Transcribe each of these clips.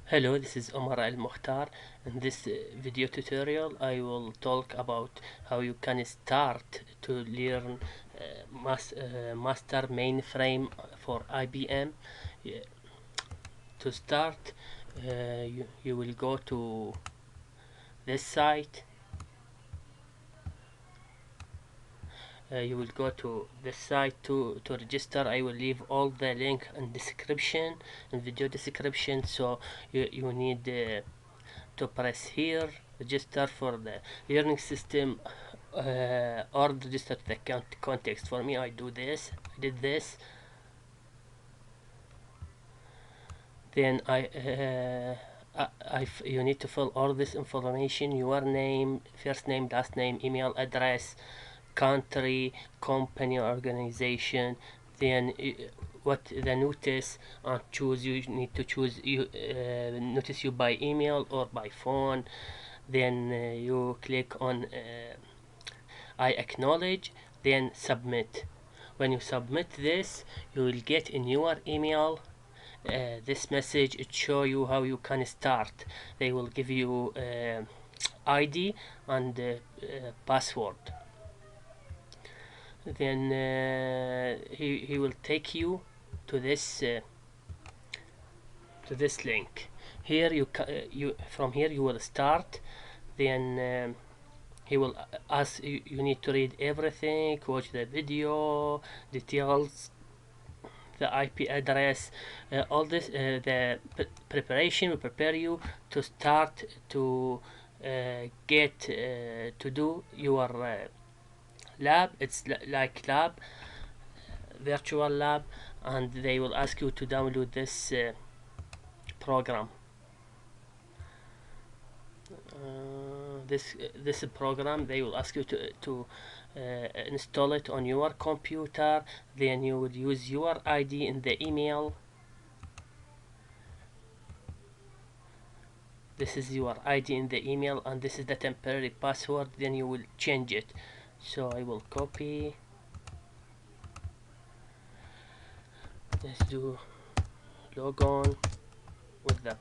Hello, this is Omar Al Mukhtar. In this video tutorial, I will talk about how you can start to learn master mainframe for IBM. Yeah, to start, you will go to this site. You will go to this site to register. I will leave all the link in description, in video description. So you need to press here, register for the learning system, or register to the context. For me, I did this. Then you need to fill all this information: your name, first name, last name, email address, country, company, organization. Then what the notice, and choose. You need to choose notice you by email or by phone. Then you click on I acknowledge, then submit. When you submit this, you will get in your email this message. It show you how you can start. They will give you ID and password. Then he will take you to this link. Here you from here you will start. Then he will ask you, you need to read everything, watch the video, details, the IP address, all this. The preparation will prepare you to start to get to do your lab. It's like lab, virtual lab, and they will ask you to download this program. This program, they will ask you to install it on your computer. Then you would use your ID in the email. This is your ID in the email, and this is the temporary password. Then you will change it. So I will copy. Let's do log on with the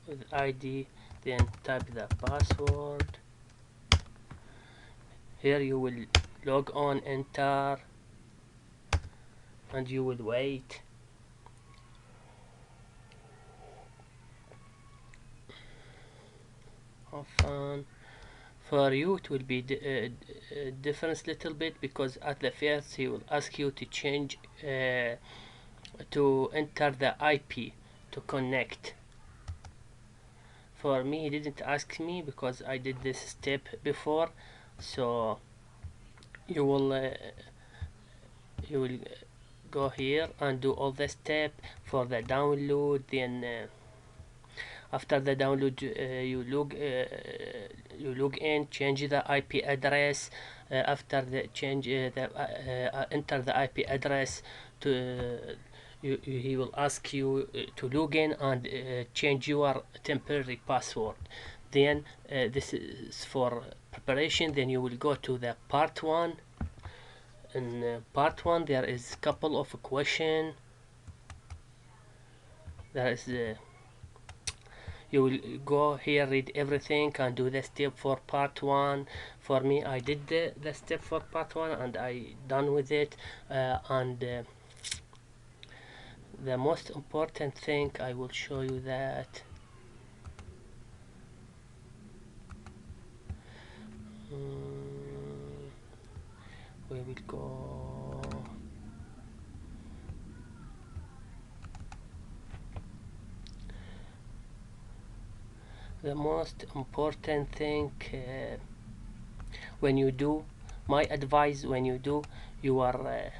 with ID. Then type the password. Here you will log on, enter, and you will wait. Often for you it will be different little bit, because at the first he will ask you to change to enter the IP to connect. For me, he didn't ask me because I did this step before. So you will go here and do all the step for the download. Then after the download, you log in, change the IP address. After the change, enter the IP address to. He will ask you to log in and change your temporary password. Then this is for preparation. Then you will go to the part 1. In part 1 there is a couple of question. There is you will go here, read everything, and do the step for part 1. For me, I did the step for part 1 and I done with it. The most important thing, I will show you that we will go the most important thing when you do, my advice, when you do your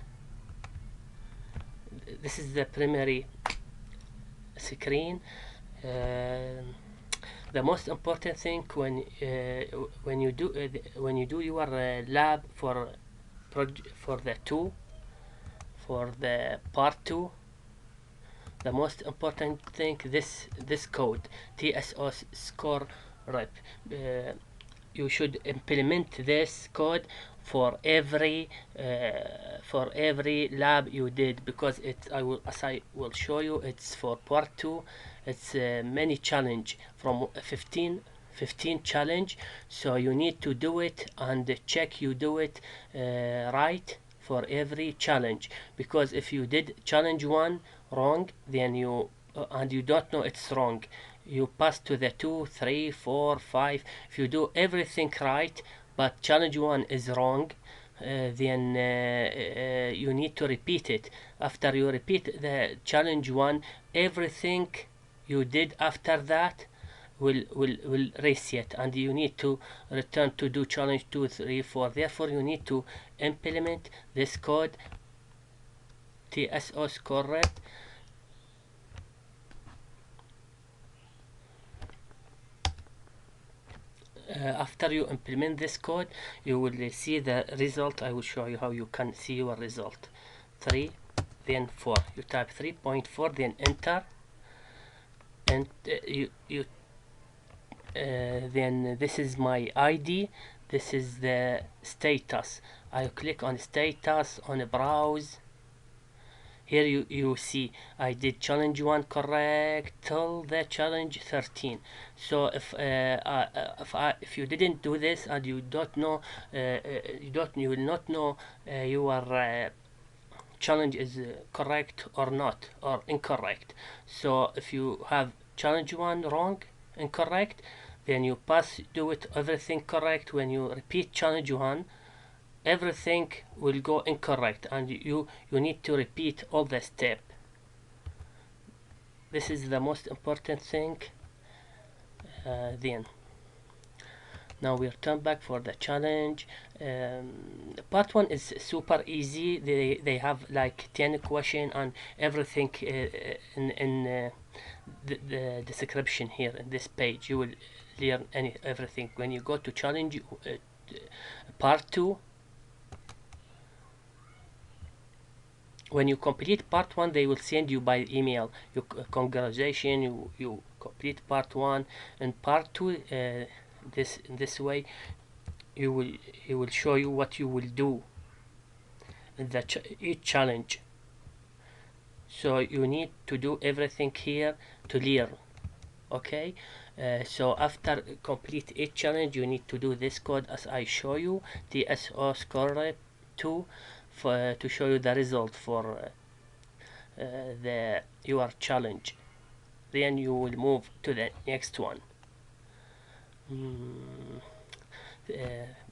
this is the primary screen. The most important thing when you do your lab for the part 2, the most important thing, this code TSO score rep. you should implement this code for every lab you did, because as I will show you, it's for part 2. It's many challenge from 15 challenge, so you need to do it and check you do it right for every challenge, because if you did challenge 1 wrong, then you and you don't know it's wrong, you pass to the 2, 3, 4, 5. If you do everything right but challenge 1 is wrong, then you need to repeat it. After you repeat the challenge 1, everything you did after that will reset, and you need to return to do challenge 2, 3, 4. Therefore you need to implement this code, TSO scored. After you implement this code, you will see the result. I will show you how you can see your result. 3, then 4. You type 3.4, then enter, and then this is my ID. This is the status. I click on status on a browse. Here you see I did challenge 1 correct till the challenge 13. So if you didn't do this and you don't know, you will not know your challenge is correct or not, or incorrect. So if you have challenge 1 wrong, incorrect, then you do it everything correct. When you repeat challenge 1, everything will go incorrect, and you need to repeat all the step. This is the most important thing. Then now we return back for the challenge. Part 1 is super easy. They have like 10 question and everything in the description here in this page. You will learn everything. When you go to challenge part 2, when you complete part 1, they will send you by email, congratulations, you complete part 1. And part 2, this way it will show you what you will do in each challenge. So you need to do everything here to learn. Okay, so after complete each challenge, you need to do this code as I show you, TSO score 2, to show you the result for your challenge. Then you will move to the next one.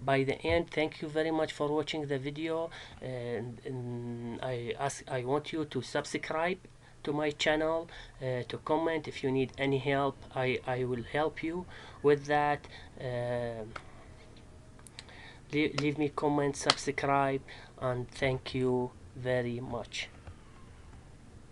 By the end, thank you very much for watching the video, and I want you to subscribe to my channel, to comment if you need any help. I will help you with that. Leave me comment, subscribe, and thank you very much.